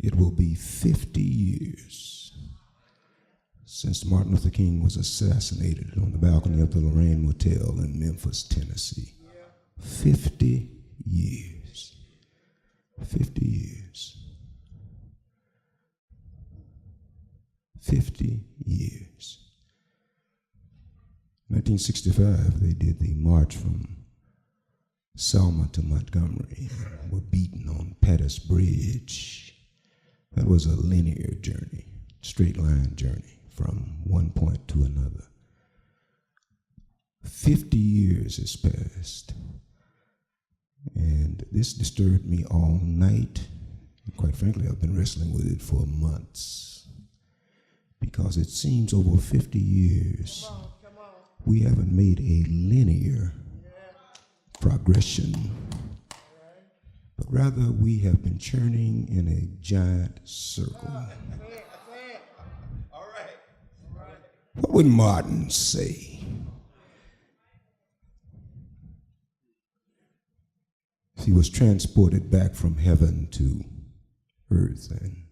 It will be 50 years since Martin Luther King was assassinated on the balcony of the Lorraine Motel in Memphis, Tennessee. 50 years. 50 years. 50 years. 1965, they did the march from Selma to Montgomery and were beaten on Pettus Bridge. That was a linear journey, straight line journey from one point to another. 50 years has passed, and this disturbed me all night. And quite frankly, I've been wrestling with it for months, because it seems over 50 years we haven't made a linear progression, but rather we have been churning in a giant circle. What would Martin say if he was transported back from heaven to earth and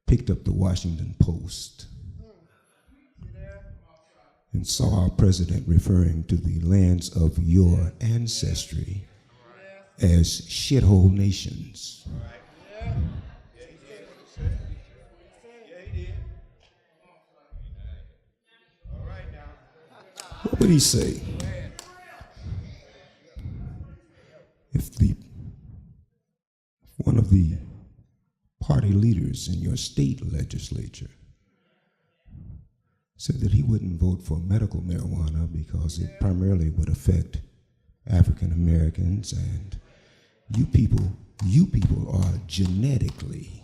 picked up the Washington Post and saw our president referring to the lands of your ancestry as shithole nations? What would he say if one of the party leaders in your state legislature said that he wouldn't vote for medical marijuana because it primarily would affect African Americans, and you people are genetically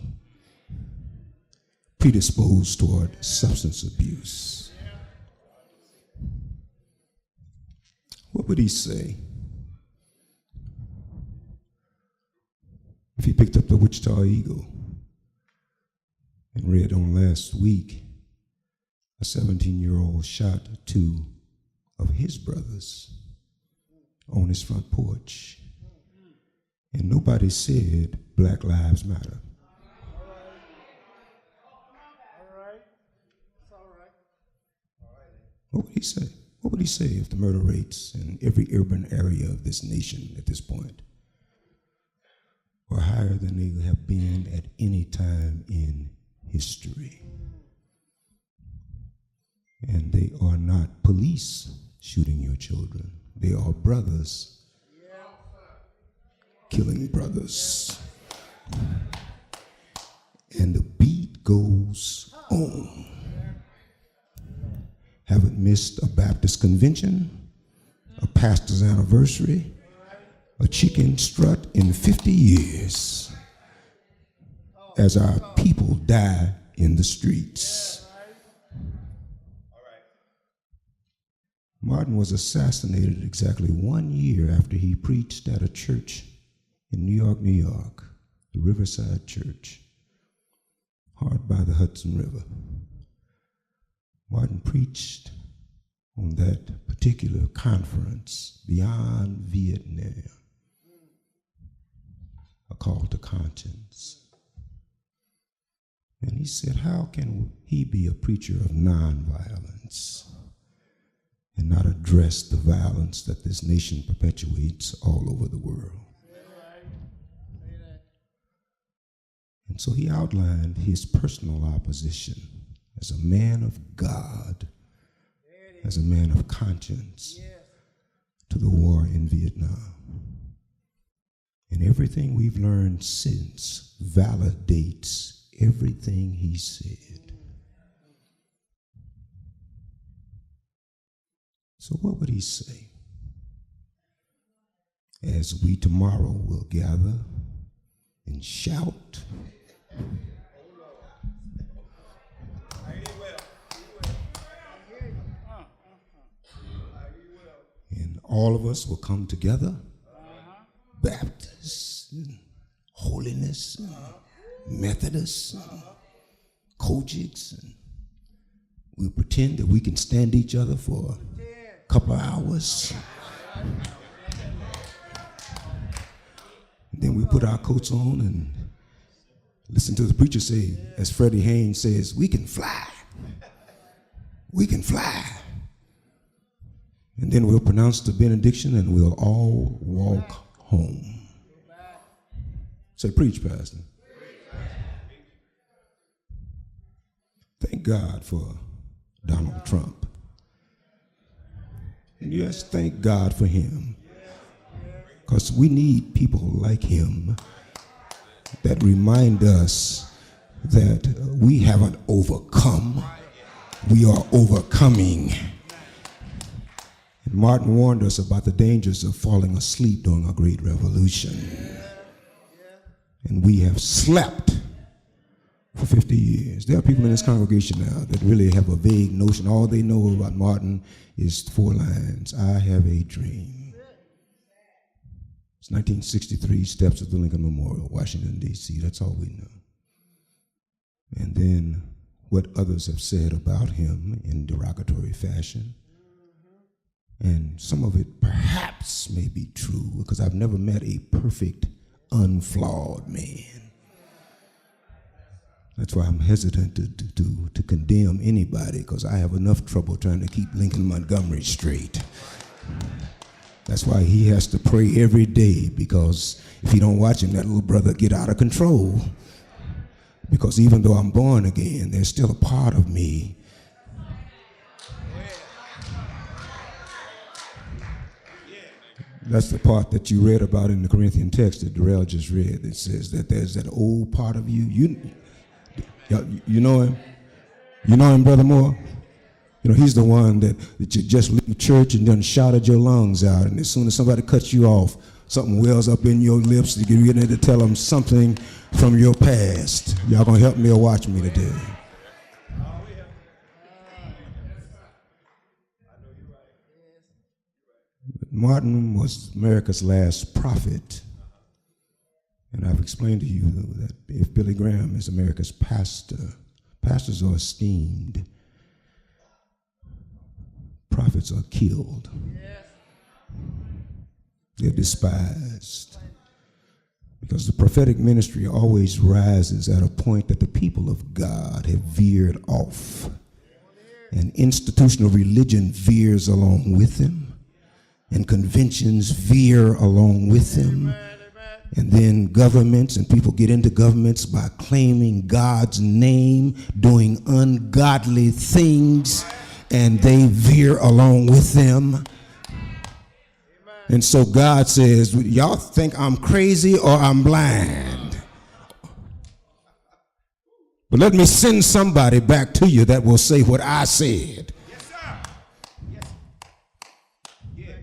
predisposed toward substance abuse? What would he say if he picked up the Wichita Eagle and read on last week a 17-year-old shot two of his brothers on his front porch, and nobody said Black Lives Matter? What would he say? What would he say if the murder rates in every urban area of this nation at this point were higher than they have been at any time in history? And they are not police shooting your children. They are brothers killing brothers. And the beat goes on. Haven't missed a Baptist convention, a pastor's anniversary, a chicken strut in 50 years as our people die in the streets. Martin was assassinated exactly 1 year after he preached at a church in New York, the Riverside Church, hard by the Hudson River. Martin preached on that particular conference, Beyond Vietnam, a call to conscience. And he said, how can he be a preacher of nonviolence and not address the violence that this nation perpetuates all over the world? And so he outlined his personal opposition as a man of God, as a man of conscience, to the war in Vietnam. And everything we've learned since validates everything he said. So what would he say as we tomorrow will gather and shout and all of us will come together, Baptists and Holiness and Methodists and Kojics, and we'll pretend that we can stand each other for a couple of hours. Then we put our coats on and Listen to the preacher say, as Freddie Haynes says, we can fly. We can fly. And then we'll pronounce the benediction and we'll all walk home. Say, preach, Pastor. Thank God for Donald Trump. And yes, thank God for him. Because we need people like him that remind us that we haven't overcome. We are overcoming. And Martin warned us about the dangers of falling asleep during a great revolution. And we have slept for 50 years. There are people in this congregation now that really have a vague notion. All they know about Martin is 4 lines. I have a dream. It's 1963, steps of the Lincoln Memorial, Washington, D.C. That's all we know. And then what others have said about him in derogatory fashion. And some of it perhaps may be true, because I've never met a perfect, unflawed man. That's why I'm hesitant to condemn anybody, because I have enough trouble trying to keep Lincoln Montgomery straight. That's why he has to pray every day, because if he don't watch him, that little brother get out of control. Because even though I'm born again, there's still a part of me. That's the part that you read about in the Corinthian text that Darrell just read. That says that there's that old part of you. You know him? You know him, Brother Moore? You know, he's the one that you just leave church and done shouted your lungs out. And as soon as somebody cuts you off, something wells up in your lips to get ready to tell them something from your past. Y'all gonna help me or watch me today? Martin was America's last prophet. And I've explained to you that if Billy Graham is America's pastor, pastors are esteemed, prophets are killed. They're despised. Because the prophetic ministry always rises at a point that the people of God have veered off. And institutional religion veers along with them. And conventions veer along with them. And then governments and people get into governments by claiming God's name, doing ungodly things, and they veer along with them. And so God says, y'all think I'm crazy or I'm blind. But let me send somebody back to you that will say what I said. Yes, sir. Yes. Yeah.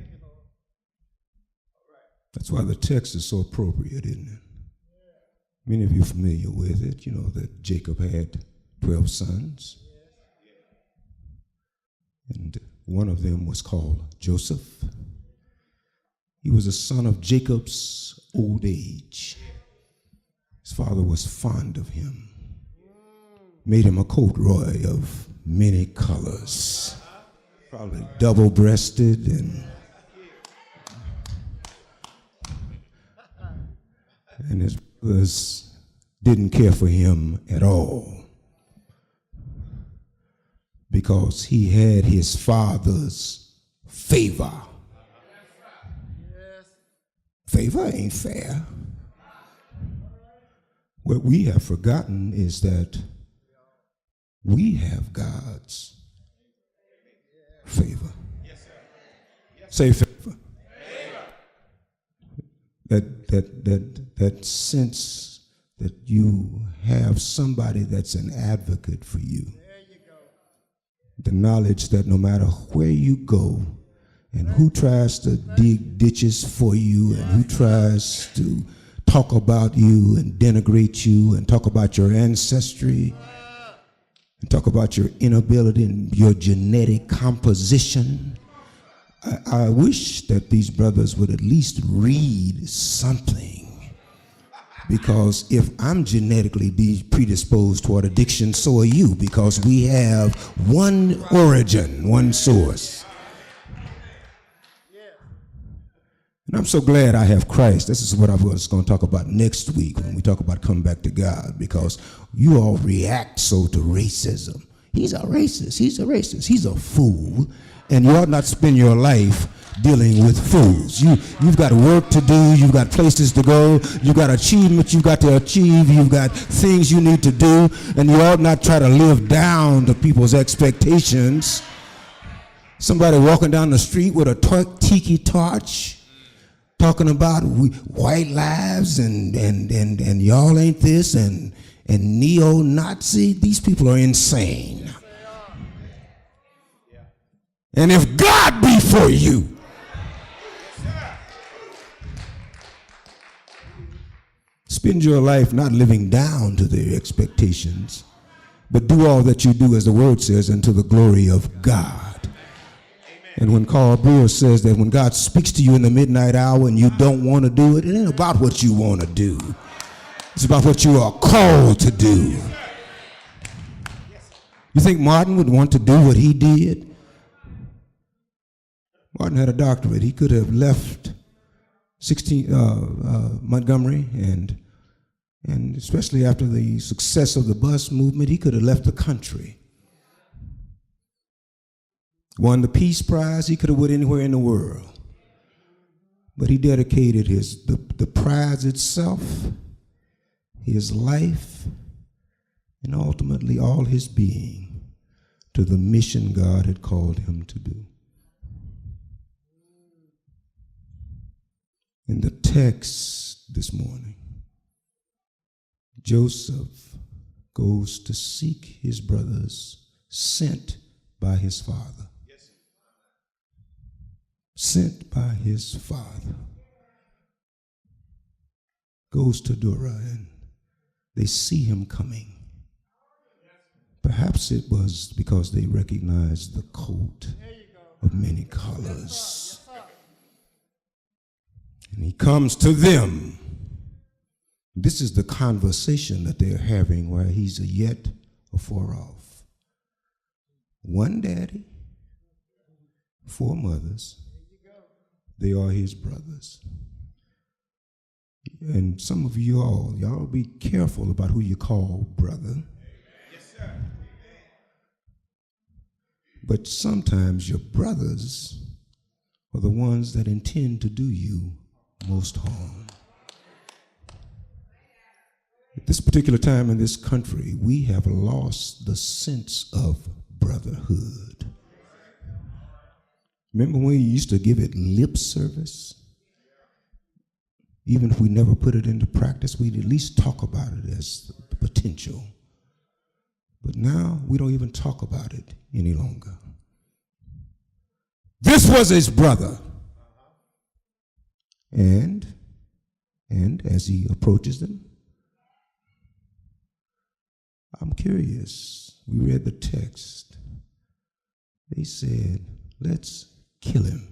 That's why the text is so appropriate, isn't it? Many of you are familiar with it. You know that Jacob had 12 sons. And one of them was called Joseph. He was a son of Jacob's old age. His father was fond of him. Made him a corduroy of many colors. Probably double-breasted and his brothers didn't care for him at all, because he had his father's favor. Favor ain't fair. What we have forgotten is that we have God's favor. Say favor. That sense that you have somebody that's an advocate for you. The knowledge that no matter where you go and who tries to dig ditches for you and who tries to talk about you and denigrate you and talk about your ancestry and talk about your inability and your genetic composition, I wish that these brothers would at least read something. Because if I'm genetically predisposed toward addiction, so are you, because we have one origin, one source. And I'm so glad I have Christ. This is what I was going to talk about next week when we talk about coming back to God, because you all react so to racism. He's a racist. He's a racist. He's a fool. And you ought not spend your life dealing with fools. You've got work to do. You've got places to go. You've got achievements you've got to achieve. You've got things you need to do. And you ought not try to live down to people's expectations. Somebody walking down the street with a tiki torch, talking about white lives and y'all ain't this and neo-Nazi. These people are insane. And if God be for you, spend your life not living down to their expectations, but do all that you do, as the word says, unto the glory of God. And when Carl Brewer says that when God speaks to you in the midnight hour and you don't want to do it, it ain't about what you want to do. It's about what you are called to do. You think Martin would want to do what he did? Martin had a doctorate. He could have left Montgomery, and especially after the success of the bus movement, he could have left the country. Won the Peace Prize. He could have went anywhere in the world. But he dedicated the prize itself, his life, and ultimately all his being to the mission God had called him to do. In the text this morning, Joseph goes to seek his brothers, sent by his father. Sent by his father. Goes to Dura, and they see him coming. Perhaps it was because they recognized the coat of many colors. And he comes to them. This is the conversation that they're having while he's yet afar off. One daddy, 4 mothers. They are his brothers. And some of y'all be careful about who you call brother. Yes, sir. But sometimes your brothers are the ones that intend to do you most harm. At this particular time in this country, we have lost the sense of brotherhood. Remember when we used to give it lip service? Even if we never put it into practice, we'd at least talk about it as the potential. But now we don't even talk about it any longer. This was his brother. And as he approaches them, I'm curious. We read the text. They said, let's kill him.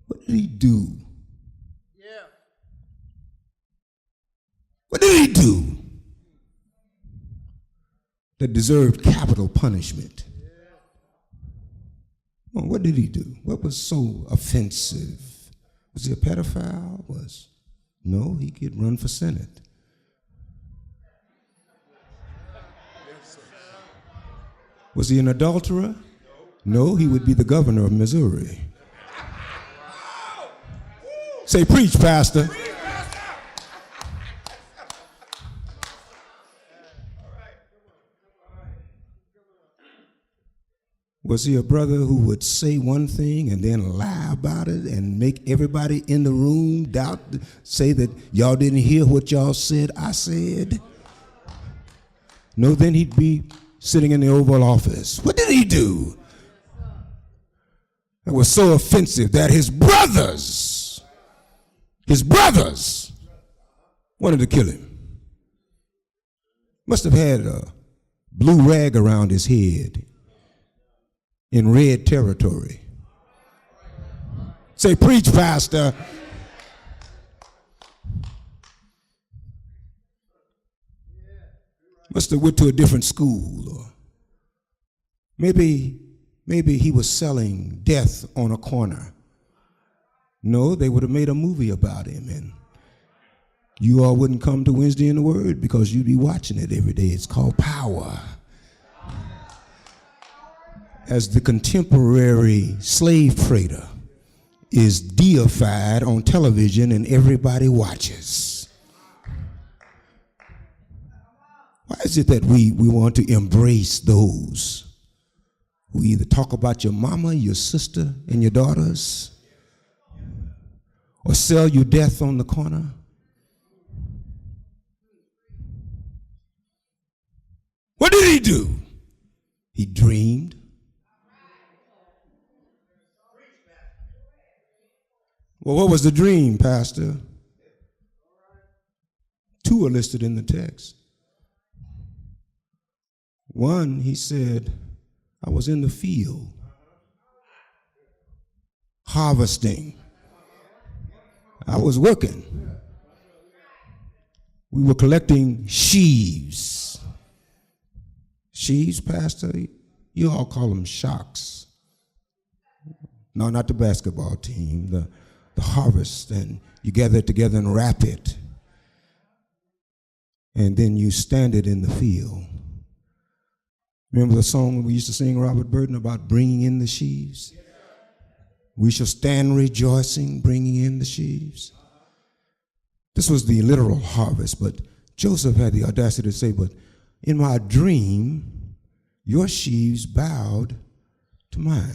What did he do? Yeah. What did he do that deserved capital punishment? Yeah. Well, what did he do? What was so offensive? Was he a pedophile? No, he could run for Senate. Was he an adulterer? No, he would be the governor of Missouri. Say, preach, Pastor. Was he a brother who would say one thing and then lie about it and make everybody in the room say that y'all didn't hear what y'all said I said? No, then he'd be sitting in the Oval Office. What did he do that was so offensive that his brothers wanted to kill him? Must have had a blue rag around his head in red territory. Say, preach, Pastor. Must have went to a different school, or maybe Maybe he was selling death on a corner. No, they would have made a movie about him, and you all wouldn't come to Wednesday in the Word because you'd be watching it every day. It's called Power. As the contemporary slave trader is deified on television and everybody watches. Why is it that we want to embrace those who either talk about your mama, your sister, and your daughters, or sell you death on the corner? What did he do? He dreamed. Well, what was the dream, Pastor? Two are listed in the text. One, he said, I was in the field harvesting. I was working. We were collecting sheaves. Sheaves, Pastor? You all call them shocks. No, not the basketball team, the harvest. And you gather it together and wrap it. And then you stand it in the field. Remember the song we used to sing, Robert Burton, about bringing in the sheaves? We shall stand rejoicing, bringing in the sheaves. This was the literal harvest, but Joseph had the audacity to say, but in my dream, your sheaves bowed to mine.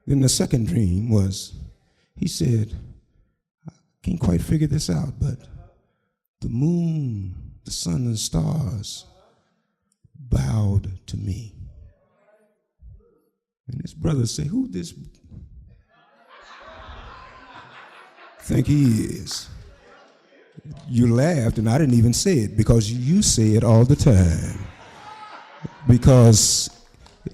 Then the second dream was, he said, I can't quite figure this out, but the moon, the sun, and the stars bowed to me. And his brothers say, who this think he is? You laughed, and I didn't even say it because you say it all the time. Because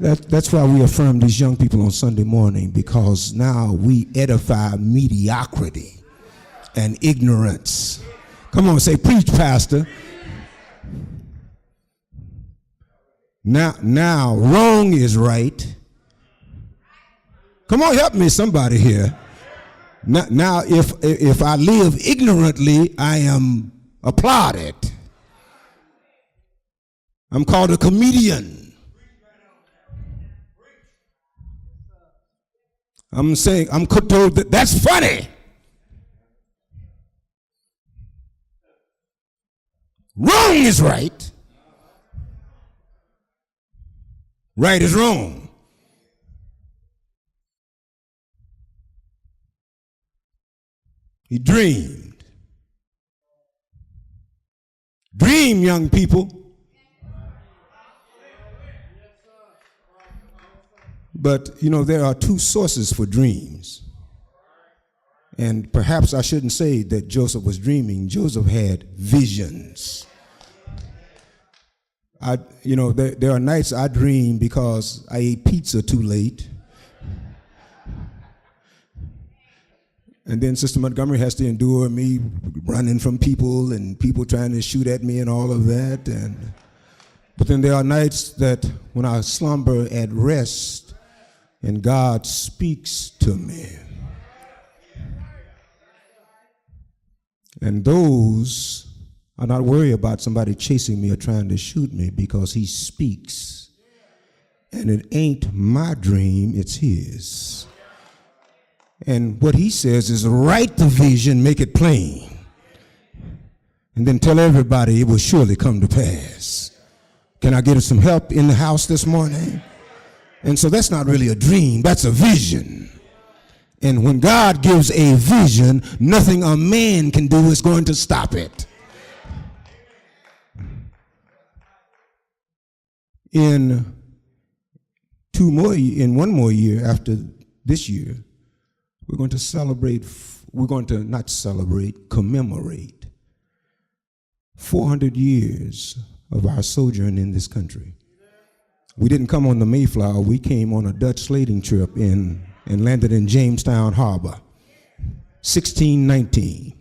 that's why we affirm these young people on Sunday morning, because now we edify mediocrity and ignorance. Come on, say, preach, Pastor. Now, wrong is right. Come on, help me, somebody here. Now, if I live ignorantly, I am applauded. I'm called a comedian. I'm saying, I'm told that that's funny. Wrong is right. Right is wrong. He dreamed. Dream, young people. But, you know, there are two sources for dreams. And perhaps I shouldn't say that Joseph was dreaming. Joseph had visions. There are nights I dream because I ate pizza too late. And then Sister Montgomery has to endure me running from people and people trying to shoot at me and all of that. But then there are nights that when I slumber at rest and God speaks to me. And those are not worried about somebody chasing me or trying to shoot me, because he speaks. And it ain't my dream, it's his. And what he says is write the vision, make it plain, and then tell everybody it will surely come to pass. Can I get some help in the house this morning? And so that's not really a dream, that's a vision. And when God gives a vision, nothing a man can do is going to stop it. In one more year after this year, we're going to commemorate 400 years of our sojourn in this country. We didn't come on the Mayflower, we came on a Dutch slaving trip and landed in Jamestown Harbor, 1619.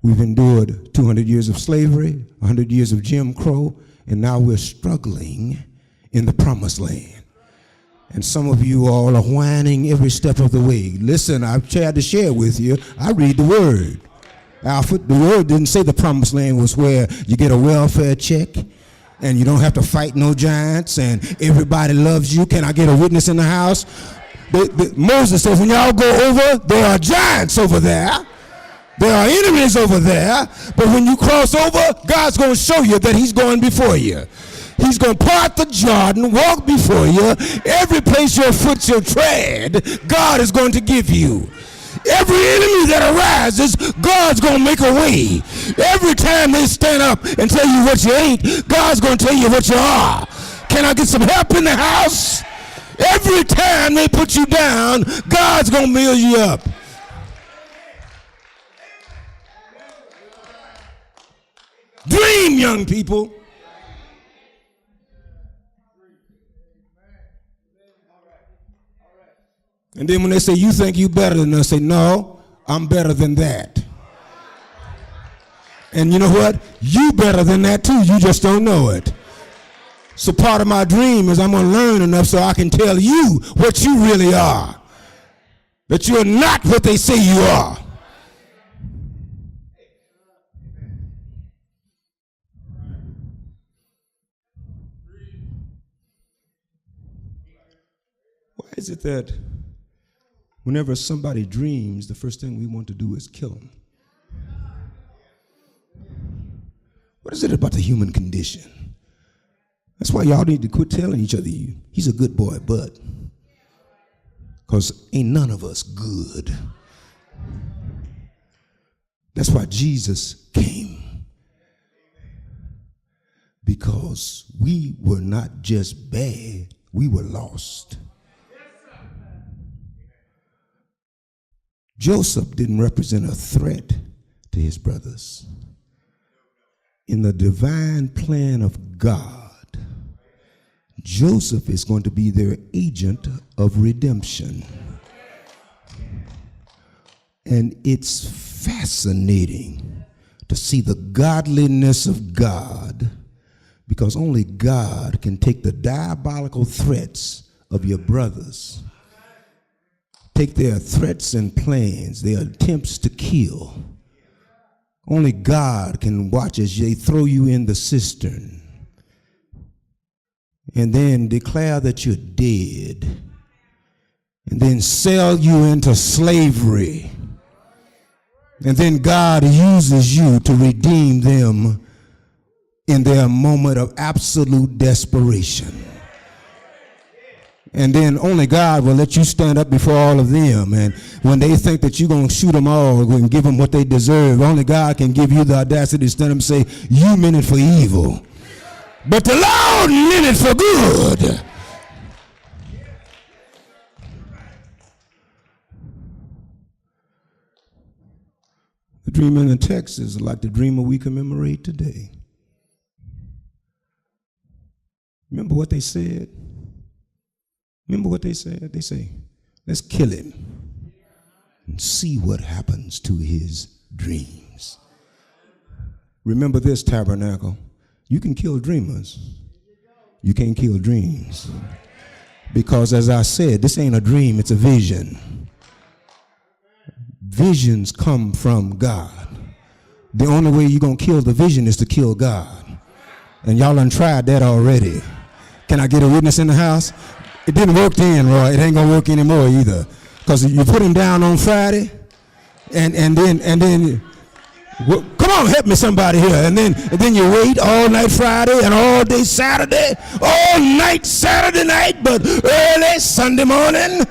We've endured 200 years of slavery, 100 years of Jim Crow, and now we're struggling in the promised land. And some of you all are whining every step of the way. Listen, I've tried to share with you. I read the word. Alfred, the word didn't say the promised land was where you get a welfare check and you don't have to fight no giants and everybody loves you. Can I get a witness in the house? Moses says, when y'all go over, there are giants over there. There are enemies over there. But when you cross over, God's going to show you that he's going before you. He's going to part the Jordan, walk before you. Every place your foot shall tread, God is going to give you. Every enemy that arises, God's going to make a way. Every time they stand up and tell you what you ain't, God's going to tell you what you are. Can I get some help in the house? Every time they put you down, God's going to build you up. Dream, young people. And then when they say, you think you better than us, say, no, I'm better than that. And you know what? You better than that too. You just don't know it. So part of my dream is I'm going to learn enough so I can tell you what you really are. That you're not what they say you are. Why is it that whenever somebody dreams, the first thing we want to do is kill them? What is it about the human condition? That's why y'all need to quit telling each other, he's a good boy, but. Because ain't none of us good. That's why Jesus came. Because we were not just bad, we were lost. Joseph didn't represent a threat to his brothers. In the divine plan of God, Joseph is going to be their agent of redemption. And it's fascinating to see the godliness of God, because only God can take the diabolical threats of your brothers, take their threats and plans, their attempts to kill. Only God can watch as they throw you in the cistern and then declare that you're dead and then sell you into slavery. And then God uses you to redeem them in their moment of absolute desperation. And then only God will let you stand up before all of them. And when they think that you're going to shoot them all and give them what they deserve, only God can give you the audacity to stand up and say, you meant it for evil, but the Lord meant it for good. The dream in the text is like the dreamer we commemorate today. Remember what they said? Remember what they said? They say, let's kill him and see what happens to his dreams. Remember this, Tabernacle. You can kill dreamers. You can't kill dreams. Because as I said, this ain't a dream, it's a vision. Visions come from God. The only way you're going to kill the vision is to kill God. And y'all done tried that already. Can I get a witness in the house? It didn't work then, Roy. It ain't gonna work anymore either. Because you put him down on Friday, and then well, come on, help me somebody here. And then you wait all night Friday and all day Saturday, all night Saturday night, but early Sunday morning.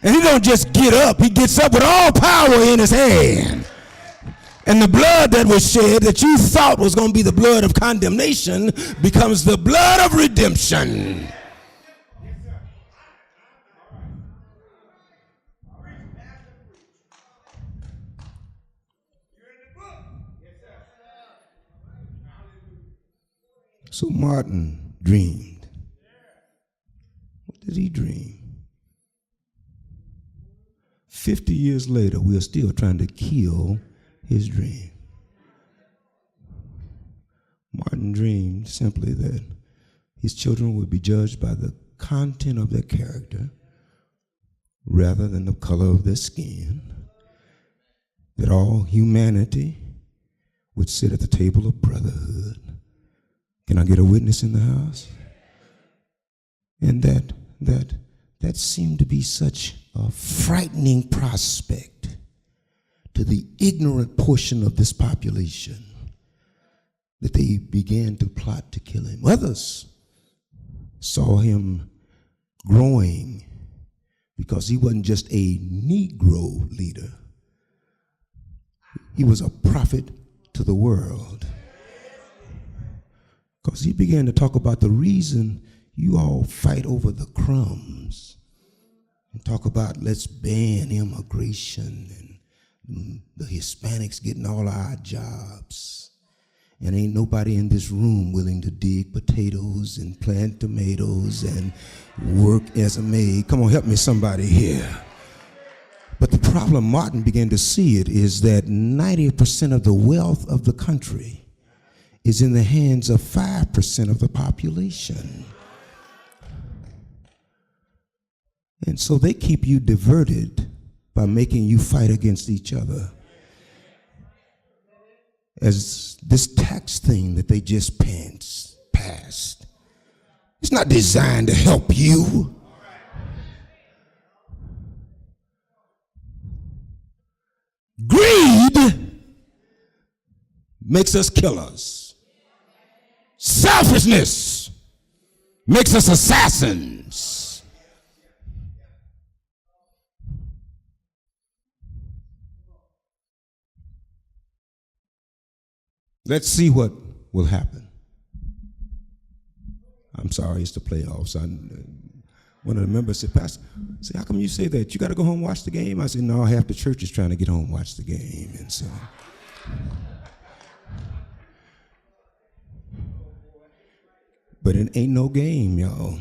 And he don't just get up. He gets up with all power in his hand. And the blood that was shed that you thought was going to be the blood of condemnation becomes the blood of redemption. So Martin dreamed. What did he dream? 50 years later, we're still trying to kill his dream. Martin dreamed simply that his children would be judged by the content of their character rather than the color of their skin, that all humanity would sit at the table of brotherhood. Can I get a witness in the house? And that seemed to be such a frightening prospect to the ignorant portion of this population that they began to plot to kill him. Others saw him growing because he wasn't just a Negro leader. He was a prophet to the world. Because he began to talk about the reason you all fight over the crumbs and talk about let's ban immigration and the Hispanics getting all our jobs. And ain't nobody in this room willing to dig potatoes and plant tomatoes and work as a maid. Come on, help me somebody here. But the problem Martin began to see it is that 90% of the wealth of the country is in the hands of 5% of the population. And so they keep you diverted by making you fight against each other. As this tax thing that they just passed, it's not designed to help you. Greed makes us killers. Selfishness makes us assassins. Let's see what will happen. I'm sorry, it's the playoffs. One of the members said, Pastor, how come you say that? You got to go home and watch the game? I said, no, half the church is trying to get home and watch the game. And so, but it ain't no game, y'all.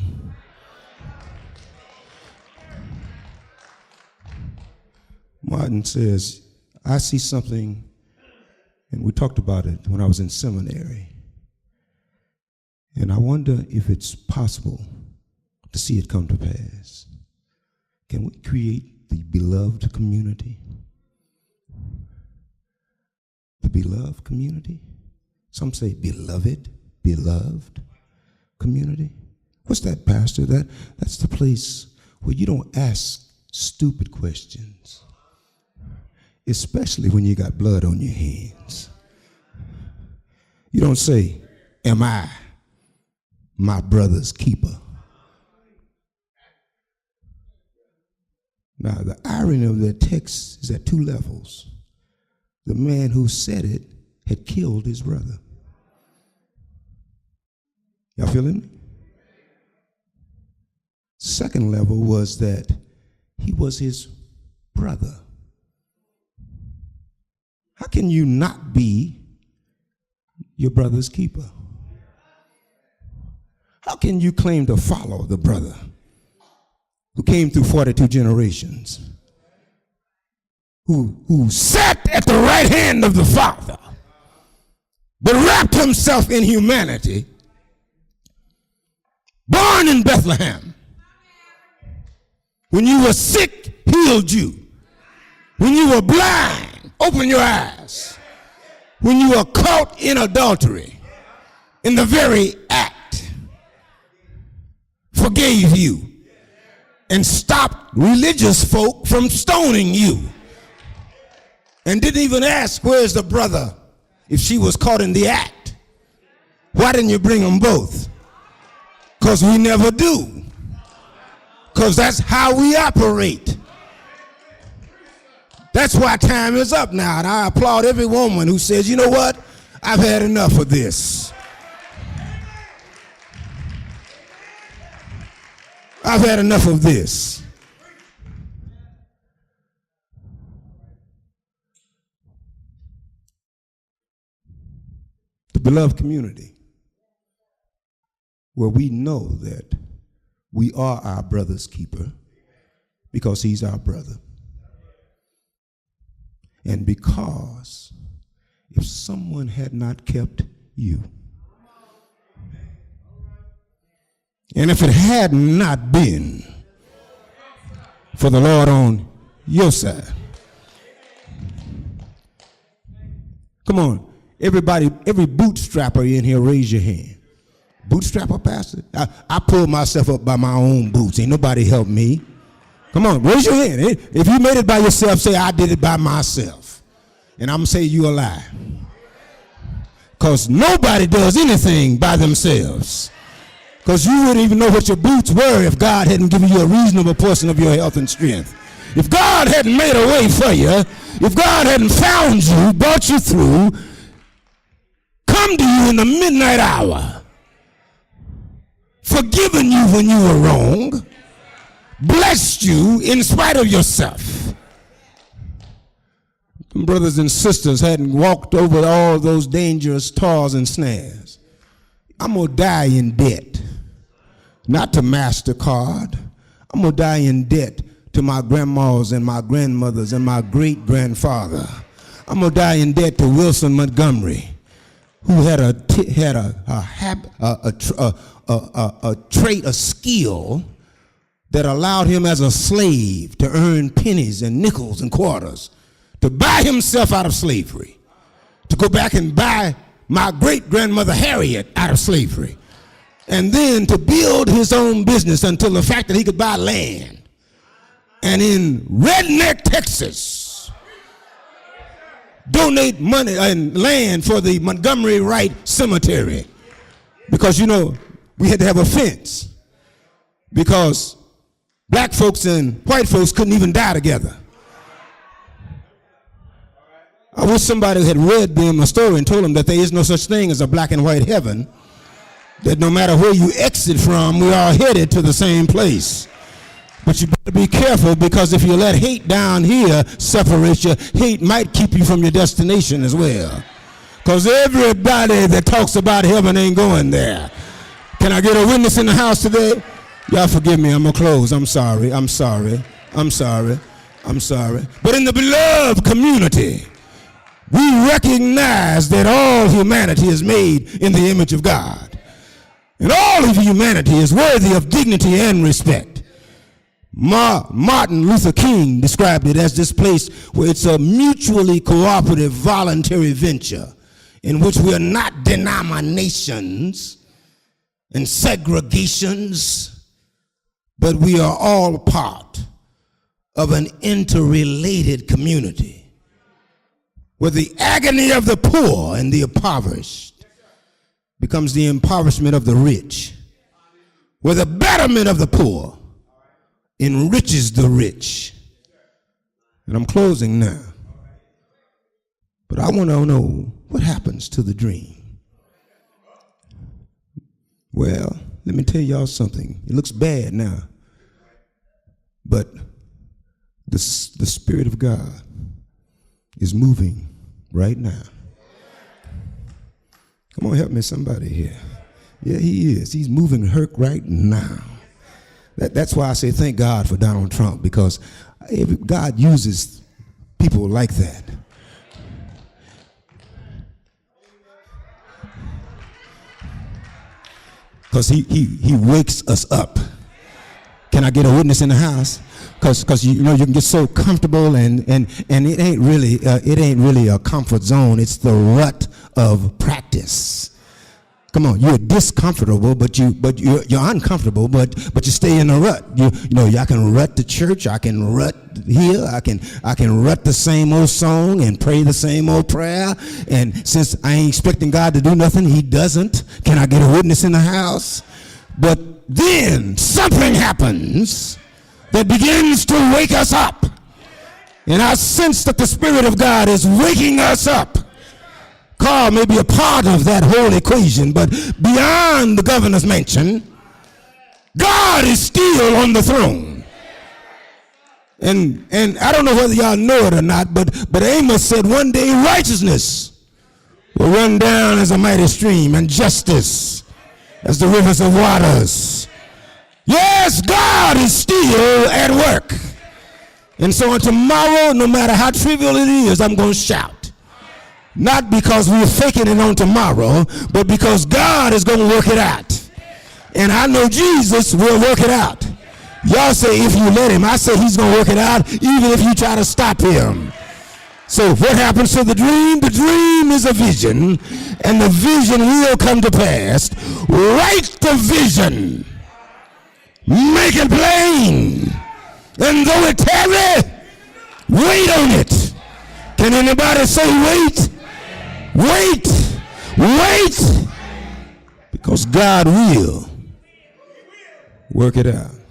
Martin says, I see something, and we talked about it when I was in seminary, and I wonder if it's possible to see it come to pass. Can we create the beloved community? The beloved community? Some say beloved community. What's that, Pastor? That's the place where you don't ask stupid questions, especially when you got blood on your hands. You don't say, am I my brother's keeper? Now, the irony of that text is at two levels. The man who said it had killed his brother. Y'all feeling me? Second level was that he was his brother. How can you not be your brother's keeper? How can you claim to follow the brother who came through 42 generations, who sat at the right hand of the Father, but wrapped himself in humanity, born in Bethlehem? When you were sick, healed you. When you were blind, opened your eyes. When you were caught in adultery, in the very act, forgave you and stopped religious folk from stoning you, and didn't even ask, where's the brother if she was caught in the act? Why didn't you bring them both? Because we never do. Because that's how we operate. That's why time is up now, and I applaud every woman who says, you know what, I've had enough of this. I've had enough of this. The beloved community, where we know that we are our brother's keeper because he's our brother. And because if someone had not kept you, And if it had not been for the Lord on your side. Come on, everybody, every bootstrapper in here, raise your hand. Bootstrapper, pastor? I pulled myself up by my own boots. Ain't nobody helped me. Come on, raise your hand. If you made it by yourself, say, I did it by myself. And I'm going to say you a lie. Because nobody does anything by themselves. Because you wouldn't even know what your boots were if God hadn't given you a reasonable portion of your health and strength. If God hadn't made a way for you, if God hadn't found you, brought you through, come to you in the midnight hour, forgiven you when you were wrong, blessed you in spite of yourself. Brothers and sisters hadn't walked over all those dangerous toils and snares. I'm going to die in debt, not to MasterCard. I'm going to die in debt to my grandmas and my grandmothers and my great-grandfather. I'm going to die in debt to Wilson Montgomery, who had a trait, a skill that allowed him as a slave to earn pennies and nickels and quarters, to buy himself out of slavery, to go back and buy my great-grandmother Harriet out of slavery, and then to build his own business until the fact that he could buy land. And in Redneck, Texas, donate money and land for the Montgomery Wright Cemetery. Because, you know, we had to have a fence. Because black folks and white folks couldn't even die together. I wish somebody had read them a story and told them that there is no such thing as a black and white heaven. That no matter where you exit from, we are headed to the same place. But you better be careful, because if you let hate down here separate you, hate might keep you from your destination as well. Because everybody that talks about heaven ain't going there. Can I get a witness in the house today? Y'all forgive me, I'm going to close. I'm sorry. But in the beloved community, we recognize that all humanity is made in the image of God. And all of humanity is worthy of dignity and respect. Martin Luther King described it as this place where it's a mutually cooperative voluntary venture in which we are not denominations and segregations, but we are all part of an interrelated community where the agony of the poor and the impoverished becomes the impoverishment of the rich, where the betterment of the poor enriches the rich. And I'm closing now. But I want to know what happens to the dream. Well, let me tell y'all something. It looks bad now. But the Spirit of God is moving right now. Come on, help me, somebody here. Yeah, he is. He's moving right now. That's why I say thank God for Donald Trump, because God uses people like that. Because he wakes us up. Can I get a witness in the house? Because you know you can get so comfortable and it ain't really a comfort zone. It's the rut of practice. Come on, you're discomfortable, but you're uncomfortable, but you stay in a rut. You know, I can rut the church, I can rut here, I can rut the same old song and pray the same old prayer. And since I ain't expecting God to do nothing, he doesn't. Can I get a witness in the house? But then something happens that begins to wake us up. And I sense that the Spirit of God is waking us up. Carl may be a part of that whole equation, but beyond the governor's mansion, God is still on the throne. And I don't know whether y'all know it or not, but Amos said one day righteousness will run down as a mighty stream, and justice as the rivers of waters. Yes, God is still at work. And so on tomorrow, no matter how trivial it is, I'm going to shout. Not because we're faking it on tomorrow, but because God is going to work it out. And I know Jesus will work it out. Y'all say if you let him. I say he's going to work it out even if you try to stop him. So what happens to the dream? The dream is a vision, and the vision will come to pass. Write the vision. Make it plain. And though it tarry, wait on it. Can anybody say wait? Wait. Wait. Because God will work it out.